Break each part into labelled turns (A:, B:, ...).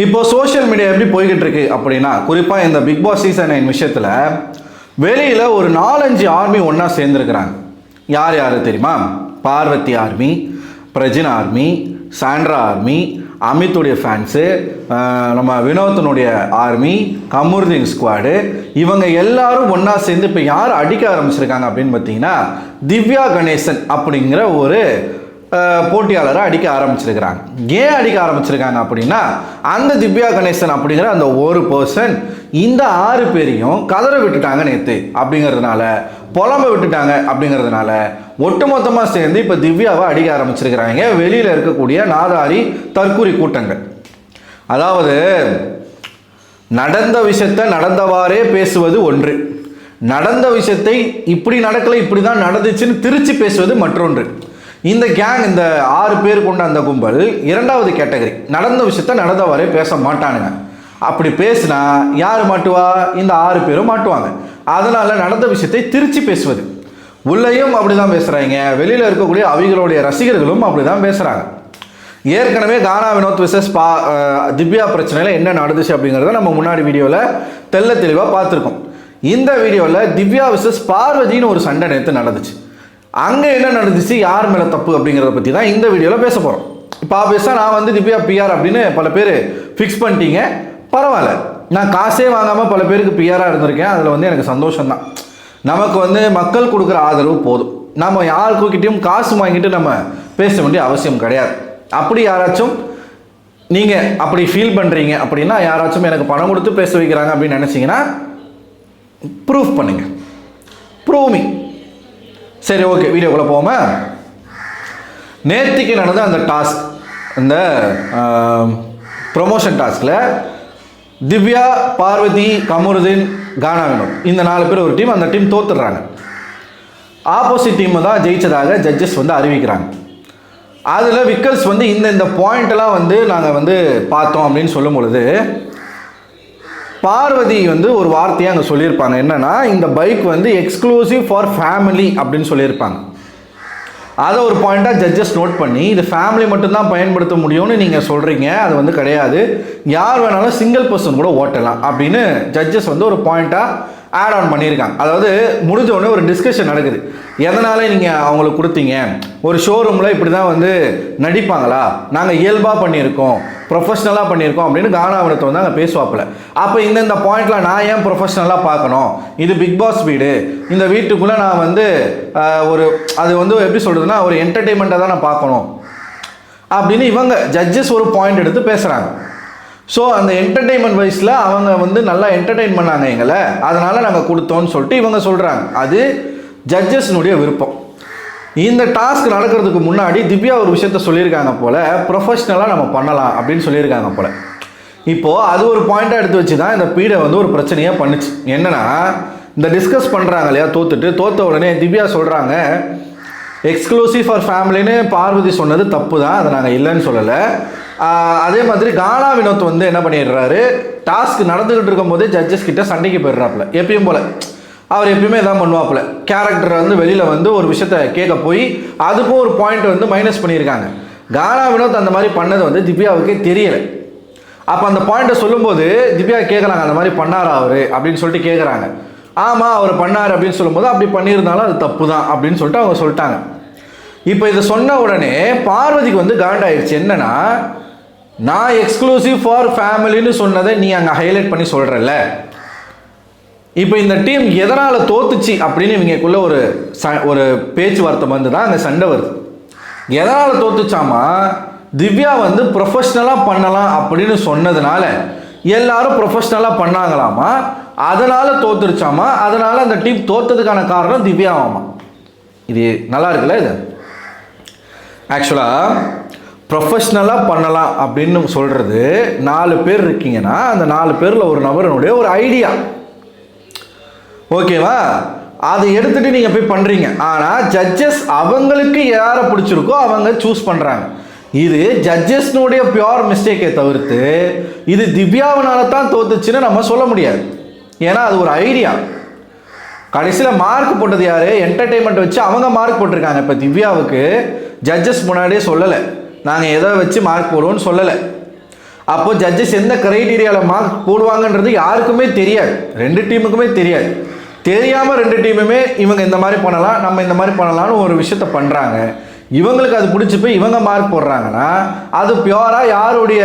A: இப்போ social media எப்படி போய்கிட்டு இருக்கு அப்படின்னா, குறிப்பாக இந்த பிக் பாஸ் சீசன் 9 விஷயத்தில் வெளியில் ஒரு 4-5 ஆர்மி ஒன்றா சேர்ந்துருக்கிறாங்க. யார் யார் தெரியுமா? Parvathy army, Prajin army, Sandra army, அமித்துடைய ஃபேன்ஸு, நம்ம வினோத்தினுடைய ஆர்மி, கமருதீன் ஸ்குவாடு, இவங்க எல்லாரும் ஒன்றா சேர்ந்து இப்போ யார் அடிக்க ஆரம்பிச்சிருக்காங்க அப்படின்னு பார்த்தீங்கன்னா, திவ்யா கணேசன் அப்படிங்கிற ஒரு போட்டியாளரை அடிக்க ஆரம்பிச்சிருக்கிறாங்க. ஏன் அடிக்க ஆரம்பிச்சிருக்காங்க அப்படின்னா, அந்த திவ்யா கணேசன் அப்படிங்கிற அந்த ஒரு பர்சன் இந்த 6 பேரையும் கதற விட்டுட்டாங்க நேற்று அப்படிங்கிறதுனால, புலம்ப விட்டுட்டாங்க அப்படிங்கிறதுனால ஒட்டுமொத்தமாக சேர்ந்து இப்போ திவ்யாவை அடிக்க ஆரம்பிச்சிருக்கிறாங்க வெளியில் இருக்கக்கூடிய நாதாரி தற்கூரி கூட்டங்கள். அதாவது நடந்த விஷயத்தை நடந்தவாறே பேசுவது ஒன்று, நடந்த விஷயத்தை இப்படி நடக்கலை இப்படி தான் நடந்துச்சுன்னு திருச்சி பேசுவது மற்றொன்று. இந்த கேங், இந்த 6 பேர் கொண்ட அந்த கும்பல் 2வது கேட்டகரி. நடந்த விஷயத்த நடந்தவாறே பேச மாட்டானுங்க. அப்படி பேசினா யார் மாட்டுவா? இந்த 6 பேரும் மாட்டுவாங்க. அதனால நடந்த விஷயத்தை திருச்சி பேசுவது. உள்ளேயும் அப்படி தான் பேசுகிறாங்க, வெளியில் இருக்கக்கூடிய அவங்களுடைய ரசிகர்களும் அப்படி தான் பேசுகிறாங்க. ஏற்கனவே கானா வினோத் விசஸ் திவ்யா பிரச்சனையில் என்ன நடந்துச்சு அப்படிங்கிறத நம்ம முன்னாடி வீடியோவில் தெல்ல தெளிவாக பார்த்துருக்கோம். இந்த வீடியோவில் திவ்யா விசஸ் பார்வதின்னு ஒரு சண்டை நேற்று நடந்துச்சு. அங்கே என்ன நடந்துச்சு, யார் மேலே தப்பு அப்படிங்கிறத பற்றி தான் இந்த வீடியோவில் பேச போகிறோம். இப்போ ஆப்வியஸாக நான் வந்து திவ்யா பிஆர் அப்படின்னு பல பேர் ஃபிக்ஸ் பண்ணிட்டீங்க, பரவாயில்ல. நான் காசே வாங்காமல் பல பேருக்கு பிஆராக இருந்திருக்கேன், அதில் வந்து எனக்கு சந்தோஷம்தான். நமக்கு வந்து மக்கள் கொடுக்குற ஆதரவு போதும். நம்ம யாருக்கிட்டையும் காசு வாங்கிட்டு நம்ம பேச வேண்டிய அவசியம் கிடையாது. அப்படி யாராச்சும் நீங்கள் அப்படி ஃபீல் பண்ணுறீங்க அப்படின்னா, யாராச்சும் எனக்கு பணம் கொடுத்து பேச வைக்கிறாங்க அப்படின்னு நினச்சிங்கன்னா ப்ரூஃப் பண்ணுங்க, ப்ரூவ் மீ. சரி, ஓகே, வீடியோக்குள்ளே போவோமா? நேற்றுக்கு நடந்த அந்த டாஸ்க், இந்த ப்ரொமோஷன் டாஸ்கில் திவ்யா, பார்வதி, கமருதீன், கானா வினோத் இந்த 4 பேர் ஒரு டீம். அந்த டீம் தோத்துடுறாங்க. ஆப்போசிட் டீம் தான் ஜெயிச்சதாக ஜட்ஜஸ் வந்து அறிவிக்கிறாங்க. அதில் விக்கல்ஸ் வந்து இந்த பாயிண்டெல்லாம் வந்து நாங்கள் வந்து பார்த்தோம் அப்படின்னு சொல்லும் பொழுது, பார்வதி வந்து ஒரு வார்த்தையை அங்கே சொல்லியிருப்பாங்க. என்னன்னா, இந்த பைக் வந்து எக்ஸ்க்ளூசிவ் ஃபார் ஃபேமிலி அப்படின்னு சொல்லியிருப்பாங்க. அதை ஒரு பாயிண்டாக ஜட்ஜஸ் நோட் பண்ணி, இது ஃபேமிலி மட்டும்தான் பயன்படுத்த முடியும்னு நீங்கள் சொல்கிறீங்க, அது வந்து கிடையாது, யார் வேணாலும் சிங்கிள் பர்சன் கூட ஓட்டலாம் அப்படின்னு ஜட்ஜஸ் வந்து ஒரு பாயிண்ட்டாக ஆட் ஆன் பண்ணியிருக்காங்க. அதாவது முடிஞ்ச உடனே ஒரு டிஸ்கஷன் நடக்குது. எதனால நீங்கள் அவங்களுக்கு கொடுத்தீங்க? ஒரு ஷோரூமில் இப்படி தான் வந்து நடிப்பாங்களா? நாங்கள் இயல்பாக பண்ணியிருக்கோம், ப்ரொஃபஷ்னலாக பண்ணியிருக்கோம் அப்படின்னு கானா வினோத் வந்து அங்கே பேசுவாப்பில். அப்போ இந்த பாயிண்டில் நான் ஏன் ப்ரொஃபஷ்னலாக பார்க்கணும்? இது பிக் பாஸ் வீடு, இந்த வீட்டுக்குள்ளே நான் வந்து ஒரு அது வந்து எப்படி சொல்கிறதுனா ஒரு என்டர்டெயின்மெண்ட்டாக தான் நான் பார்க்கணும் அப்படின்னு இவங்க ஜட்ஜஸ் ஒரு பாயிண்ட் எடுத்து பேசுகிறாங்க. ஸோ அந்த என்டர்டெயின்மெண்ட் வைஸில் அவங்க வந்து நல்லா என்டர்டெயின் பண்ணாங்க எங்களை, அதனால் நாங்கள் கொடுத்தோன்னு சொல்லிட்டு இவங்க சொல்கிறாங்க. அது ஜட்ஜஸ்னுடைய விருப்பம். இந்த டாஸ்க் நடக்கிறதுக்கு முன்னாடி திவ்யா ஒரு விஷயத்த சொல்லியிருக்காங்க போல், ப்ரொஃபஷ்னலாக நம்ம பண்ணலாம் அப்படின்னு சொல்லியிருக்காங்க போல். இப்போது அது ஒரு பாயிண்ட்டாக எடுத்து வச்சு தான் இந்த பீடை வந்து ஒரு பிரச்சனையாக பண்ணுச்சு. என்னென்னா, இந்த டிஸ்கஸ் பண்ணுறாங்க இல்லையா, தோற்ற உடனே திவ்யா சொல்கிறாங்க, எக்ஸ்க்ளூசிவ் ஃபார் ஃபேமிலின்னு பார்வதி சொன்னது தப்பு தான், அதை நாங்கள் இல்லைன்னு சொல்லலை. அதே மாதிரி கானா வினோத் வந்து என்ன பண்ணிடுறாரு, டாஸ்க் நடந்துக்கிட்டு இருக்கும் போதே ஜட்ஜஸ் கிட்ட சண்டைக்கு போயிடுறாப்புல. எப்பயும் போல் அவர் எப்பயுமே தான் பண்ணுவாப்புல. கேரக்டர் வந்து வெளியில் வந்து ஒரு விஷயத்த கேட்க போய் அதுக்கும் ஒரு பாயிண்ட் வந்து மைனஸ் பண்ணியிருக்காங்க. கானா வினோத் அந்த மாதிரி பண்ணது வந்து திவ்யாவுக்கே தெரியலை. அப்போ அந்த பாயிண்ட்டை சொல்லும்போது திவ்யா கேட்குறாங்க, அந்த மாதிரி பண்ணாரா அவர் அப்படின்னு சொல்லிட்டு கேட்குறாங்க. ஆமாம், அவர் பண்ணார் அப்படின்னு சொல்லும்போது அப்படி பண்ணியிருந்தாலும் அது தப்பு தான் அப்படின்னு சொல்லிட்டு அவங்க சொல்லிட்டாங்க. இப்போ இதை சொன்ன உடனே பார்வதிக்கு வந்து காண்டாயிடுச்சு. என்னன்னா, நான் எக்ஸ்க்ளூசிவ் ஃபார் ஃபேமிலின்னு சொன்னதை நீ அங்கே ஹைலைட் பண்ணி சொல்கிறல்ல, இப்போ இந்த டீம் எதனால் தோத்துச்சு அப்படின்னு இவங்களுக்குள்ள ஒரு பேச்சுவார்த்தை வந்து தான் அங்கே சண்டை வருது. எதனால் தோத்துச்சாமா, திவ்யா வந்து ப்ரொஃபஷ்னலாக பண்ணலாம் அப்படின்னு சொன்னதுனால எல்லாரும் ப்ரொஃபஷ்னலாக பண்ணாங்களாமா, அதனால் தோத்துருச்சாமா. அதனால் அந்த டீம் தோத்ததுக்கான காரணம் திவ்யாவாமா. இது நல்லா இருக்குல்ல? இது ஆக்சுவலாக ப்ரொஃபஷ்னலாக பண்ணலாம் அப்படின்னு சொல்கிறது 4 பேர் இருக்கீங்கன்னா, அந்த 4 பேரில் ஒரு நபரனுடைய ஒரு ஐடியா, ஓகேவா? அதை எடுத்துகிட்டு நீங்கள் போய் பண்ணுறீங்க. ஆனால் ஜட்ஜஸ் அவங்களுக்கு யாரை பிடிச்சிருக்கோ அவங்க சூஸ் பண்ணுறாங்க. இது ஜட்ஜஸ்னுடைய பியோர் மிஸ்டேக்கை தவிர்த்து இது திவ்யாவினால தான் தோத்துச்சுன்னு நம்ம சொல்ல முடியாது. ஏன்னா அது ஒரு ஐடியா. கடைசியில் மார்க் போட்டது யார்? என்டர்டெயின்மெண்ட் வச்சு அவங்க மார்க் போட்டிருக்காங்க. இப்போ திவ்யாவுக்கு ஜட்ஜஸ் முன்னாடியே சொல்லலை, நாங்கள் எதை வச்சு மார்க் போடுவோம்னு சொல்லலை. அப்போ ஜட்ஜஸ் எந்த கிரைட்டீரியாவில் மார்க் போடுவாங்கன்றது யாருக்குமே தெரியாது, 2 டீமுக்குமே தெரியாது. தெரியாமல் 2 டீமுமே இவங்க இந்த மாதிரி பண்ணலாம், நம்ம இந்த மாதிரி பண்ணலாம்னு ஒரு விஷயத்த பண்ணுறாங்க. இவங்களுக்கு அது பிடிச்சி போய் இவங்க மார்க் போடுறாங்கன்னா அது பியூராக யாருடைய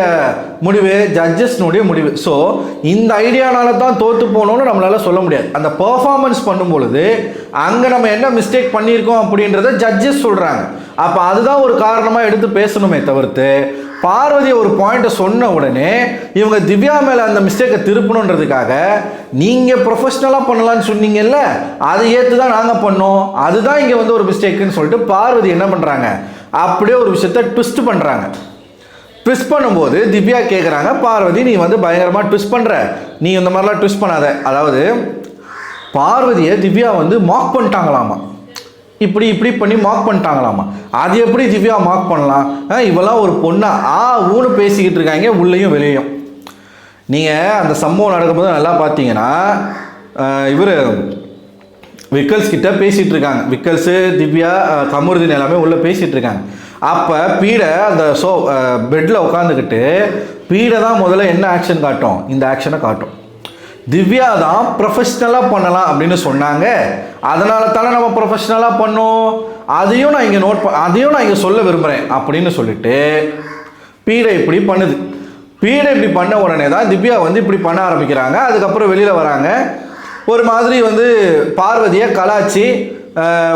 A: முடிவு? ஜட்ஜஸ்னுடைய முடிவு. ஸோ இந்த ஐடியானால தான் தோற்று போகணும்னு நம்மளால் சொல்ல முடியாது. அந்த பெர்ஃபார்மன்ஸ் பண்ணும்பொழுது அங்கே நம்ம என்ன மிஸ்டேக் பண்ணியிருக்கோம் அப்படின்றத ஜட்ஜஸ் சொல்கிறாங்க. அப்போ அதுதான் ஒரு காரணமாக எடுத்து பேசணுமே தவிர்த்து பார்வதி ஒரு பாயிண்ட்டை சொன்ன உடனே இவங்க திவ்யா மேலே அந்த மிஸ்டேக்கை திருப்பணுன்றதுக்காக நீங்கள் ப்ரொஃபஷ்னலாக பண்ணலான்னு சொன்னீங்கல்ல, அதை ஏற்று தான் நாங்கள் பண்ணோம், அதுதான் இங்கே வந்து ஒரு மிஸ்டேக்குன்னு சொல்லிட்டு பார்வதி என்ன பண்ணுறாங்க, அப்படியே ஒரு விஷயத்த ட்விஸ்ட் பண்ணுறாங்க. ட்விஸ்ட் பண்ணும்போது திவ்யா கேட்குறாங்க, பார்வதி நீ வந்து பயங்கரமாக ட்விஸ்ட் பண்ணுற, நீ இந்த மாதிரிலாம் ட்விஸ்ட் பண்ணாத. அதாவது பார்வதியை திவ்யா வந்து மார்க் பண்ணிட்டாங்களாமா, இப்படி இப்படி பண்ணி மார்க் பண்ணிட்டாங்களாமா. அது எப்படி திவ்யா மார்க் பண்ணலாம்? இவெல்லாம் ஒரு பொண்ணா ஊன்னு பேசிக்கிட்டு இருக்காங்க உள்ளேயும் வெளியும். நீங்கள் அந்த சம்பவம் நடக்கும்போது நல்லா பார்த்தீங்கன்னா இவர் விக்கல்ஸ் கிட்ட பேசிகிட்டு இருக்காங்க. விக்கல்ஸு, திவ்யா, கமருதீன் எல்லாமே உள்ளே பேசிகிட்டு இருக்காங்க. அப்போ பீடை அந்த பெட்டில் உட்காந்துக்கிட்டு பீடை தான் முதல்ல என்ன ஆக்ஷன் காட்டும், இந்த ஆக்ஷனை காட்டும். திவ்யா தான் ப்ரொஃபஷ்னலாக பண்ணலாம் அப்படின்னு சொன்னாங்க, அதனால தானே நம்ம ப்ரொஃபஷ்னலாக பண்ணோம், அதையும் நான் இங்கே சொல்ல விரும்புகிறேன் அப்படின்னு சொல்லிட்டு பீடை இப்படி பண்ணுது. பீடை இப்படி பண்ண உடனே தான் திவ்யா வந்து இப்படி பண்ண ஆரம்பிக்கிறாங்க. அதுக்கப்புறம் வெளியில் வராங்க. ஒரு மாதிரி வந்து பார்வதியை கலாச்சி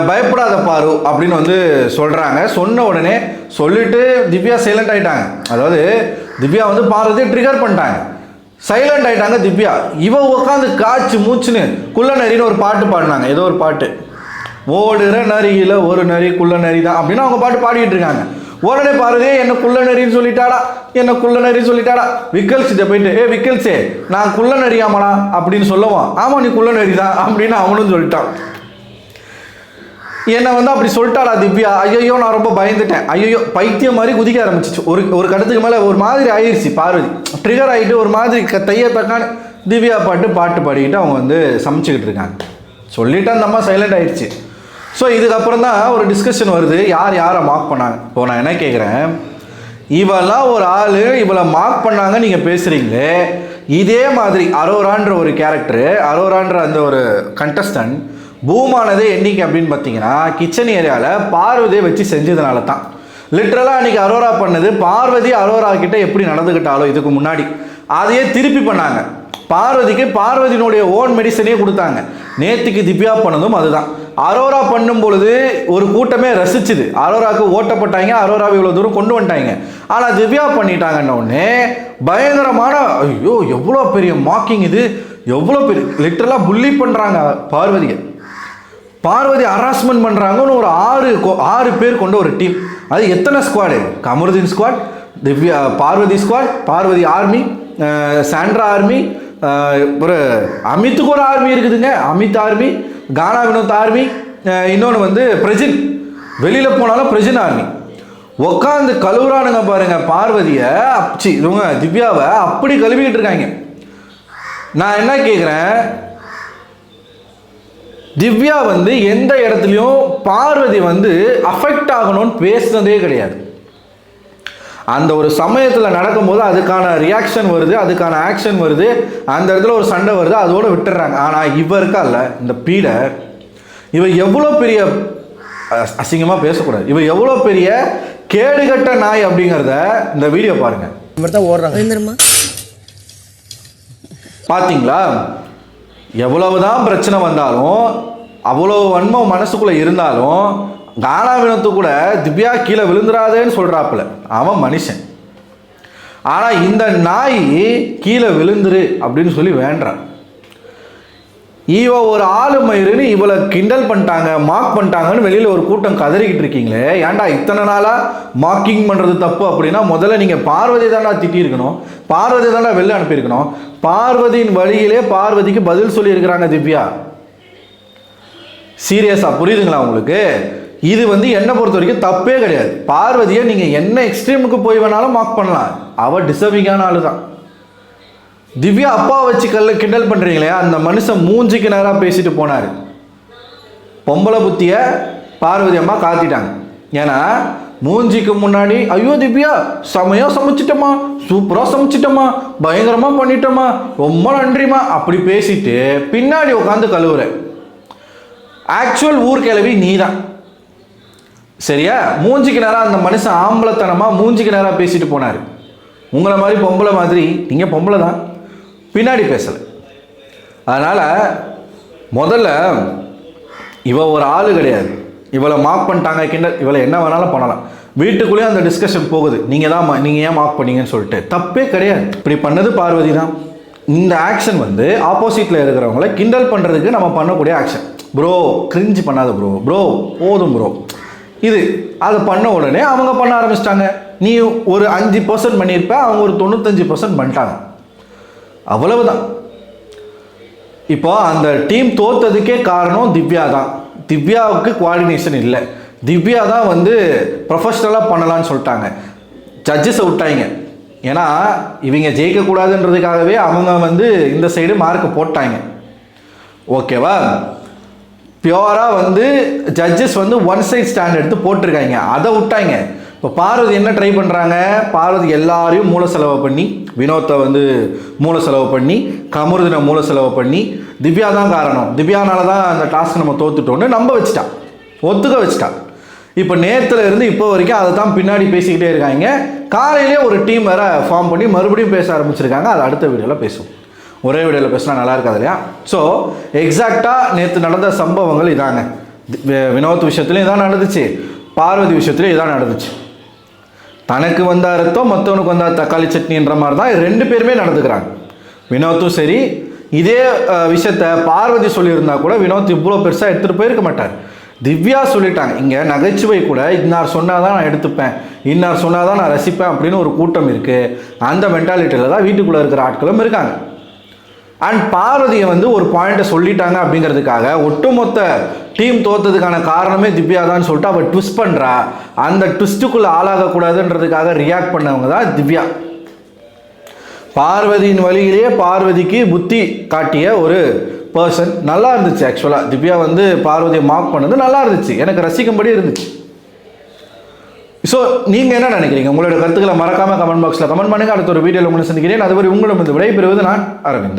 A: பயப்படாத பாரு அப்படின்னு வந்து சொல்கிறாங்க. சொன்ன உடனே சொல்லிட்டு திவ்யா சைலண்ட் ஆகிட்டாங்க. அதாவது திவ்யா வந்து பார்வதியை ட்ரிகர் பண்ணிட்டாங்க, சைலண்ட் ஆகிட்டாங்க திவ்யா. இவ உட்காந்து காய்ச்சி மூச்சுன்னு குள்ள நரின்னு ஒரு பாட்டு பாடினாங்க. ஏதோ ஒரு பாட்டு, ஓடுற நரியில் ஒரு நரி குள்ள நரி தான் அப்படின்னு அவங்க பாட்டு பாடிட்டு இருக்காங்க. உடனே பார்வதியே என்ன குள்ள நரின்னு சொல்லிட்டாடா. விக்கல்ஸ் கிட்ட போயிட்டு, விக்கல்ஸே நான் குள்ள நரியாமடா அப்படின்னு சொல்லுவான். ஆமாம் நீ குள்ள நரி தான் அப்படின்னு அவனும் சொல்லிட்டான். என்னை வந்து அப்படி சொல்லிட்டாடா திவ்யா. ஐயோ நான் ரொம்ப பயந்துட்டேன். ஐயோ பைத்தியம் மாதிரி குதிக்க ஆரம்பிச்சிச்சு. ஒரு கடத்துக்கு மேலே ஒரு மாதிரி ஆயிடுச்சு. பார்வதி ட்ரிகர் ஆகிட்டு ஒரு மாதிரி தைய தக்கான திவ்யா பாட்டு பாடிக்கிட்டு அவங்க வந்து சமைச்சிக்கிட்டு இருக்காங்க. சொல்லிவிட்டு அந்த அம்மா சைலண்ட் ஆயிடுச்சு. ஸோ இதுக்கப்புறம் தான் ஒரு டிஸ்கஷன் வருது, யாரை மார்க் பண்ணாங்க. இப்போ நான் என்ன கேட்குறேன், இவெல்லாம் ஒரு ஆள் இவளை மார்க் பண்ணாங்க நீங்கள் பேசுகிறீங்களே, இதே மாதிரி அரோரான்ற ஒரு கேரக்டரு, அரோரான்ற அந்த ஒரு கண்டஸ்டன்ட் பூமானதே என்னைக்கு அப்படின்னு பார்த்தீங்கன்னா கிச்சன் ஏரியாவில் பார்வதியை வச்சு செஞ்சதுனால தான். லிட்ரலாக அன்றைக்கி அரோரா பண்ணது பார்வதி அரோரா கிட்ட எப்படி நடந்துக்கிட்டாலோ இதுக்கு முன்னாடி அதையே திருப்பி பண்ணாங்க. பார்வதிக்கு பார்வதியினுடைய ஓன் மெடிசனே கொடுத்தாங்க. நேற்றுக்கு திவ்யா பண்ணதும் அதுதான். அரோரா பண்ணும் பொழுது ஒரு கூட்டமே ரசிச்சுது, அரோராவுக்கு ஓட்டப்பட்டாங்க, அரோராவை இவ்வளோ தூரம் கொண்டு வந்துட்டாங்க. ஆனால் திவ்யா பண்ணிட்டாங்கன்ன உடனே பயங்கரமான ஐயோ எவ்வளோ பெரிய மார்க்கிங், இது எவ்வளோ பெரிய லிட்ரலாக புள்ளி பண்ணுறாங்க பார்வதியை. பார்வதி ஹராஸ்மெண்ட் பண்ணுறாங்கன்னு ஒரு 6 பேர் கொண்ட ஒரு டீம். அது எத்தனை squad? Kamarudeen squad, Divya Parvathi squad, Parvathi army, Sandra army, ஒரு அமித்துக்கு ஒரு ஆர்மி இருக்குதுங்க, அமித் ஆர்மி, கானா வினோத் ஆர்மி, இன்னொன்று வந்து பிரஜின், வெளியில் போனாலும் பிரஜின் ஆர்மி. உட்காந்து கழுவுறானுங்க பாருங்க பார்வதியை, இவங்க திவ்யாவை அப்படி கழுவிக்கிட்டு இருக்காங்க. நான் என்ன கேட்குறேன், திவ்யா வந்து எந்த இடத்துலையும் பார்வதி வந்து அஃபெக்ட் ஆகணும்னு பேசுனதே கிடையாது. அந்த ஒரு சமயத்தில் நடக்கும்போது அதுக்கான ரியாக்ஷன் வருது, அதுக்கான ஆக்ஷன் வருது, அந்த இடத்துல ஒரு சண்டை வருது, அதோடு விட்டுடுறாங்க. ஆனால் இவ இருக்கா இல்லை இந்த பீடை, இவ எவ்வளோ பெரிய அசிங்கமாக பேசக்கூடாது, இவ எவ்வளோ பெரிய கேடுகட்ட நாய் அப்படிங்கிறத இந்த வீடியோ பாருங்க. ஓடுறாங்க பார்த்தீங்களா? எவ்வளவுதான் பிரச்சனை வந்தாலும், அவ்வளோ வன்மம் மனசுக்குள்ளே இருந்தாலும், கானா வினோத்து கூட திவ்யா கீழே விழுந்துடாதேன்னு சொல்கிறாப்புல, அவன் மனுஷன். ஆனால் இந்த நாய் கீழே விழுந்துரு அப்படின்னு சொல்லி வேண்டான். இவ ஒரு ஆளுமயிருன்னு இவளை கிண்டல் பண்ணிட்டாங்க, மார்க் பண்ணிட்டாங்கன்னு வெளியில் ஒரு கூட்டம் கதறிக்கிட்டு இருக்கீங்களே, ஏன்டா இத்தனை நாளாக மார்க்கிங் பண்ணுறது தப்பு அப்படின்னா முதல்ல நீங்கள் பார்வதி தாண்டா திட்டியிருக்கணும், பார்வதி தாண்டா வெளில அனுப்பியிருக்கணும். பார்வதியின் வழியிலே பார்வதிக்கு பதில் சொல்லியிருக்கிறாங்க திவ்யா. சீரியஸாக புரியுதுங்களா உங்களுக்கு? இது வந்து என்னை பொறுத்த வரைக்கும் தப்பே கிடையாது. பார்வதியை நீங்கள் என்ன எக்ஸ்ட்ரீமுக்கு போய் வேணாலும் மார்க் பண்ணலாம், அவள் டிசர்விங்கான ஆளு தான். திவ்யா அப்பா வச்சு கிண்டல் பண்ணுறீங்களே, அந்த மனுஷன் மூஞ்சிக்கு நேராக பேசிட்டு போனார். பொம்பளை புத்தியை பார்வதி அம்மா காத்திட்டாங்க. ஏன்னா மூஞ்சிக்கு முன்னாடி ஐயோ திவ்யா செமையாக சமைச்சிட்டோமா, சூப்பராக சமைச்சிட்டோமா, பயங்கரமாக பண்ணிட்டோமா, ரொம்ப நன்றிமா அப்படி பேசிட்டு பின்னாடி உட்காந்து கழுவுற. ஆக்சுவல் ஊர்கிழவி நீ தான். சரியா? மூஞ்சிக்கு நேரம் அந்த மனுஷன் ஆம்பளத்தனமாக மூஞ்சிக்கு நேரம் பேசிட்டு போனார். உங்களை மாதிரி பொம்பளை மாதிரி நீங்கள் பொம்பளை தான், பின்னாடி பேசலை. அதனால் முதல்ல இவ ஒரு ஆள் கிடையாது, இவளை மார்க் பண்ணிட்டாங்க கிண்டல், இவளை என்ன வேணாலும் பண்ணலாம். வீட்டுக்குள்ளேயே அந்த டிஸ்கஷன் போகுது, நீங்கள் ஏன் மார்க் பண்ணீங்கன்னு சொல்லிட்டு. தப்பே கிடையாது. இப்படி பண்ணது பார்வதி தான். இந்த ஆக்ஷன் வந்து ஆப்போசிட்டில் இருக்கிறவங்கள கிண்டல் பண்ணுறதுக்கு நம்ம பண்ணக்கூடிய ஆக்ஷன். ப்ரோ கிரிஞ்சு பண்ணாத ப்ரோ, ப்ரோ போதும் ப்ரோ, இது அதை பண்ண உடனே அவங்க பண்ண ஆரம்பிச்சிட்டாங்க. நீ ஒரு 5% பண்ணியிருப்ப, அவங்க ஒரு 95% பண்ணிட்டாங்க. அவ்வளவுதான். இப்போ அந்த டீம் தோத்ததுக்கே காரணம் திவ்யா தான். திவ்யாவுக்கு கோஆர்டினேஷன் இல்லை. திவ்யா தான் வந்து ப்ரொஃபஷ்னலாக பண்ணலான்னு சொல்லிட்டாங்க. ஜட்ஜஸை விட்டாங்க. ஏன்னா இவங்க ஜெயிக்கக்கூடாதுன்றதுக்காகவே அவங்க வந்து இந்த சைடு மார்க்கை போட்டாங்க. ஓகேவா? பியூராக வந்து ஜட்ஜஸ் வந்து ஒன் சைட் ஸ்டாண்ட் எடுத்து போட்டிருக்காங்க, அதை விட்டாங்க. இப்போ பார்வதி என்ன ட்ரை பண்ணுறாங்க? பார்வதி எல்லாரையும் மூல செலவு பண்ணி, வினோத்தை வந்து மூல செலவு பண்ணி, கமருதினை மூல செலவு பண்ணி, திவ்யா தான் காரணம், திவ்யானால தான் அந்த டாஸ்க் நம்ம தோத்துட்டோன்னு நம்ப வச்சுட்டா, ஒத்துக்க வச்சுட்டா. இப்போ நேற்றுல இருந்து இப்போ வரைக்கும் அதை தான் பின்னாடி பேசிக்கிட்டே இருக்காங்க. காலையிலே ஒரு டீம் வேறு ஃபார்ம் பண்ணி மறுபடியும் பேச ஆரம்பிச்சிருக்காங்க. அது அடுத்த வீடியோவில் பேசுவோம். ஒரே வீடியோவில் பேசினா நல்லா இருக்காது இல்லையா? ஸோ எக்ஸாக்டாக நேற்று நடந்த சம்பவங்கள் இதாங்க. வினோத் விஷயத்துலையும் இதான் நடந்துச்சு, பார்வதி விஷயத்துலையும் இதான் நடந்துச்சு. தனக்கு வந்த அர்த்தம் மற்றவனுக்கு வந்த தக்காளி சட்னின்ற மாதிரி தான் 2 பேருமே நடந்துக்கிறாங்க. வினோத்தும் சரி, இதே விஷயத்த பார்வதி சொல்லியிருந்தா கூட வினோத் இவ்வளோ பெருசாக எடுத்துகிட்டு போயிருக்க மாட்டார். திவ்யா சொல்லிட்டாங்க, இங்கே நகைச்சுவை கூட இன்னார் சொன்னால் தான் நான் எடுத்துப்பேன், இன்னார் சொன்னால் தான் நான் ரசிப்பேன் அப்படின்னு ஒரு கூட்டம் இருக்குது. அந்த மென்டாலிட்டியில் தான் வீட்டுக்குள்ளே இருக்கிற ஆட்களும் இருக்காங்க. அண்ட் பார்வதியை வந்து ஒரு பாயிண்ட்டை சொல்லிட்டாங்க அப்படிங்கிறதுக்காக ஒட்டுமொத்த டீம் தோத்ததுக்கான காரணமே திவ்யா தான் சொல்லிட்டு அவள் ட்விஸ்ட் பண்ணுறா. அந்த ட்விஸ்ட்டுக்குள்ளே ஆளாகக்கூடாதுன்றதுக்காக ரியாக்ட் பண்ணவங்க தான் திவ்யா. பார்வதியின் வழியிலேயே பார்வதிக்கு புத்தி காட்டிய ஒரு பர்சன். நல்லா இருந்துச்சு. ஆக்சுவலாக திவ்யா வந்து பார்வதியை மார்க் பண்ணது நல்லா இருந்துச்சு, எனக்கு ரசிக்கும்படி இருந்துச்சு. ஸோ நீங்கள் என்ன நினைக்கிறீங்க? உங்களோட கருத்துக்களை மறக்காமல் கமெண்ட் பாக்ஸில் கமெண்ட் பண்ணுங்கள். அடுத்த ஒரு வீடியோவில் உங்களை சந்திக்கிறேன். அதுவரை உங்களிடம் விடைபெறுவது நான் அரவிந்தன்.